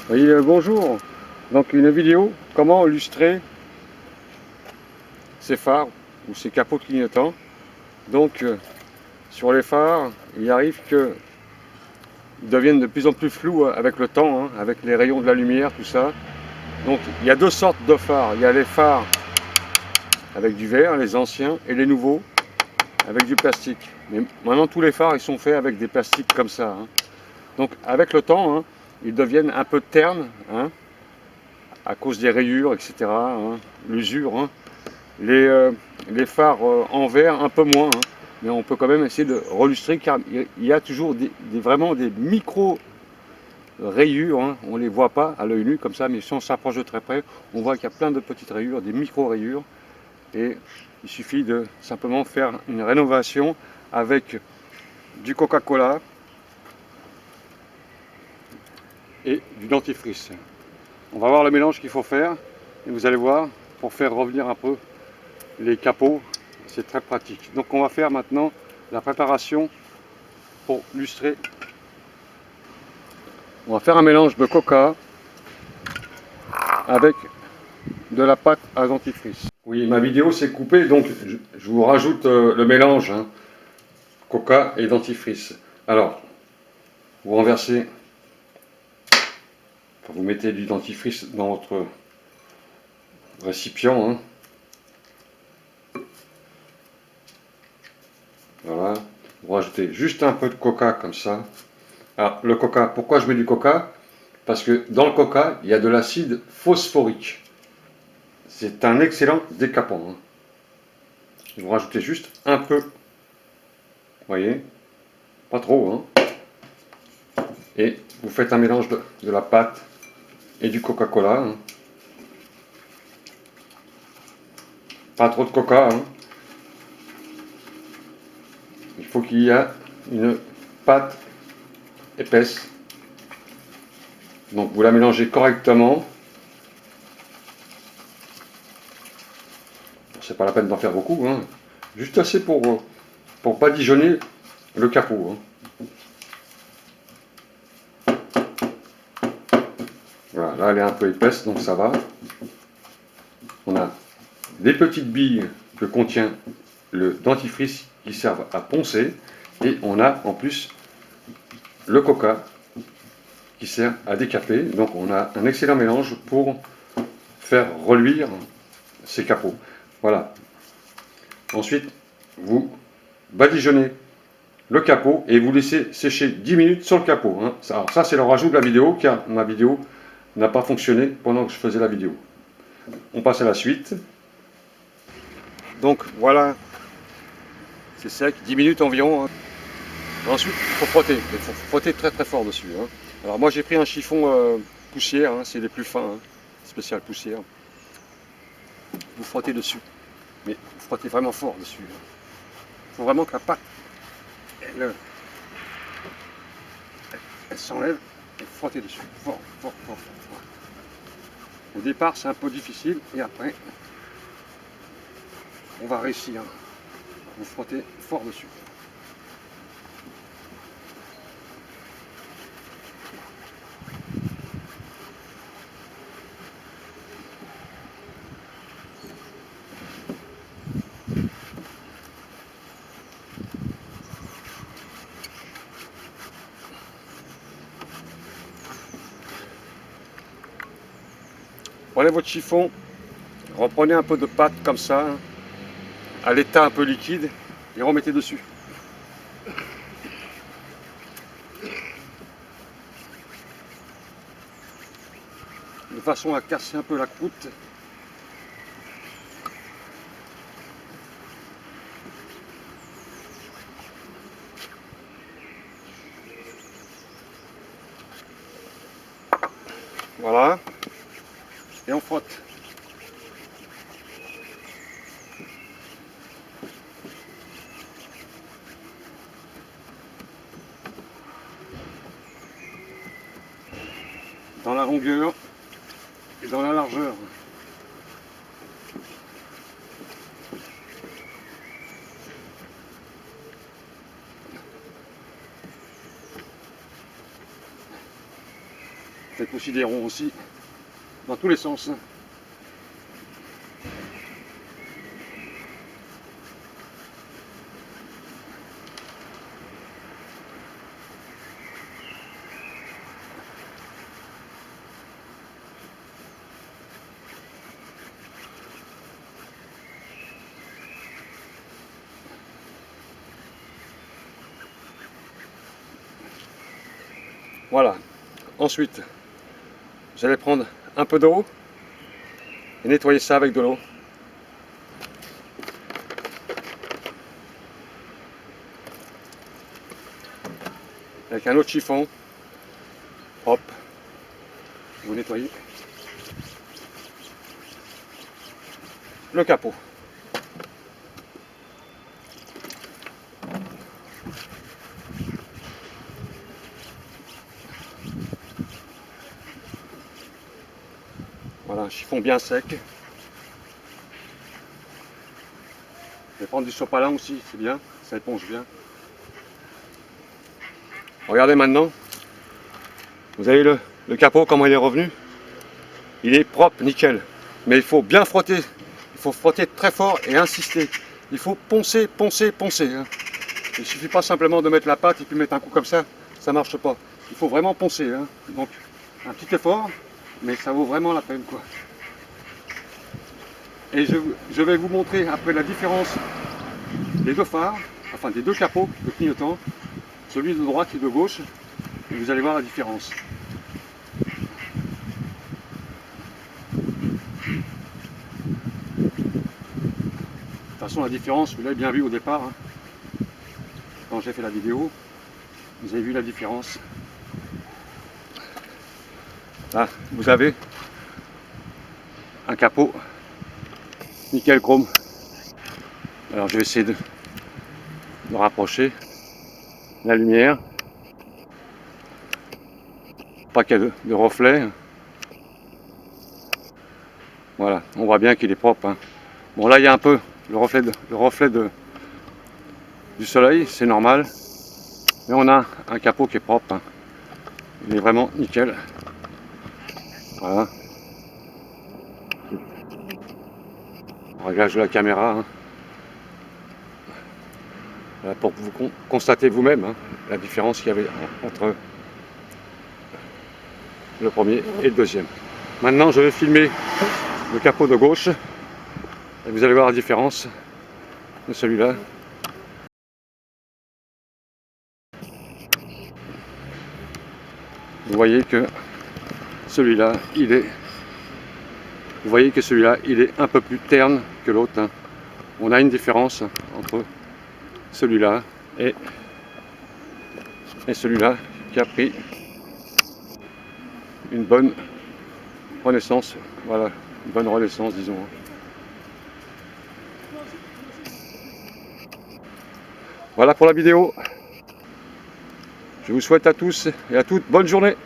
Oui, bonjour. Donc une vidéo, comment illustrer ces phares ou ces capots clignotants. Donc sur les phares, il arrive qu'ils deviennent de plus en plus flous avec le temps, hein, avec les rayons de la lumière, tout ça. Donc il y a deux sortes de phares. Il y a les phares avec du verre, les anciens, et les nouveaux avec du plastique. Mais maintenant tous les phares ils sont faits avec des plastiques comme ça, hein. Donc avec le temps, hein, ils deviennent un peu ternes, hein, à cause des rayures, etc., hein, l'usure, hein. Les phares en verre un peu moins, hein, mais on peut quand même essayer de relustrer car il y a toujours vraiment des micro rayures, hein. On ne les voit pas à l'œil nu comme ça, mais si on s'approche de très près, on voit qu'il y a plein de petites rayures, des micro rayures, et il suffit de simplement faire une rénovation avec du Coca-Cola et du dentifrice. On va voir le mélange qu'il faut faire et vous allez voir, pour faire revenir un peu les capots, c'est très pratique. Donc on va faire maintenant la préparation pour lustrer. On va faire un mélange de coca avec de la pâte à dentifrice. Oui, ma vidéo s'est coupée, donc je vous rajoute le mélange, hein, coca et dentifrice. Alors, vous renversez, enfin, vous mettez du dentifrice dans votre récipient, hein. Voilà, vous rajoutez juste un peu de coca comme ça. Alors, le coca, pourquoi je mets du coca? Parce que dans le coca, il y a de l'acide phosphorique. C'est un excellent décapant, hein. Vous rajoutez juste un peu, vous voyez, pas trop, hein. Et vous faites un mélange de la pâte et du Coca-Cola, hein. Pas trop de coca, hein. Il faut qu'il y ait une pâte épaisse. Donc vous la mélangez correctement. C'est pas la peine d'en faire beaucoup, hein. Juste assez pour badigeonner le capot, hein. Voilà, là elle est un peu épaisse, donc ça va. On a des petites billes que contient le dentifrice qui servent à poncer. Et on a en plus le coca qui sert à décaper. Donc on a un excellent mélange pour faire reluire ces capots. Voilà. Ensuite, vous badigeonnez le capot et vous laissez sécher 10 minutes sur le capot, hein. Alors ça c'est le rajout de la vidéo car ma vidéo n'a pas fonctionné pendant que je faisais la vidéo. On passe à la suite. Donc voilà, c'est sec, 10 minutes environ, hein. Ensuite, il faut frotter. Il faut frotter très très fort dessus, hein. Alors moi j'ai pris un chiffon poussière, hein, c'est les plus fins, hein, spécial poussière. Vous frottez dessus, mais vous frottez vraiment fort dessus, hein. Il faut vraiment que la pâte, elle s'enlève et frottez dessus, fort, fort, fort, fort, fort. Au départ c'est un peu difficile et après on va réussir. Vous frottez fort dessus. Prenez votre chiffon, reprenez un peu de pâte comme ça, hein, à l'état un peu liquide, et remettez dessus. De façon à casser un peu la croûte. Voilà. Et on frotte. Dans la longueur et dans la largeur. Faites aussi des ronds aussi, dans tous les sens. Voilà. Ensuite, vous allez prendre un peu d'eau et nettoyer ça avec de l'eau. Avec un autre chiffon, hop, vous nettoyez le capot. Voilà, un chiffon bien sec. Je vais prendre du sopalin aussi, c'est bien, ça éponge bien. Regardez maintenant, vous avez le capot, comment il est revenu. Il est propre, nickel. Mais il faut bien frotter, il faut frotter très fort et insister. Il faut poncer, poncer, poncer. Hein. Il ne suffit pas simplement de mettre la pâte et puis mettre un coup comme ça ne marche pas. Il faut vraiment poncer. Hein. Donc un petit effort, mais ça vaut vraiment la peine, quoi. Et je vais vous montrer après la différence des deux phares, enfin des deux capots de clignotants, celui de droite et de gauche, et vous allez voir la différence. De toute façon, la différence, vous l'avez bien vu au départ, hein. Quand j'ai fait la vidéo, vous avez vu la différence. Là, vous avez un capot nickel chrome. Alors je vais essayer de rapprocher la lumière. Pas qu'il y ait de reflets. Voilà, on voit bien qu'il est propre. Hein. Bon, là il y a un peu le reflet du soleil, c'est normal. Mais on a un capot qui est propre. Hein. Il est vraiment nickel. Voilà. Réglage de la caméra. Hein. Voilà, pour que vous constatez vous-même, hein, la différence qu'il y avait entre le premier et le deuxième. Maintenant, je vais filmer le capot de gauche et vous allez voir la différence de celui-là. Vous voyez que celui-là, il est un peu plus terne que l'autre. Hein. On a une différence entre celui-là et celui-là qui a pris une bonne renaissance. Voilà, une bonne renaissance, disons. Voilà pour la vidéo. Je vous souhaite à tous et à toutes bonne journée.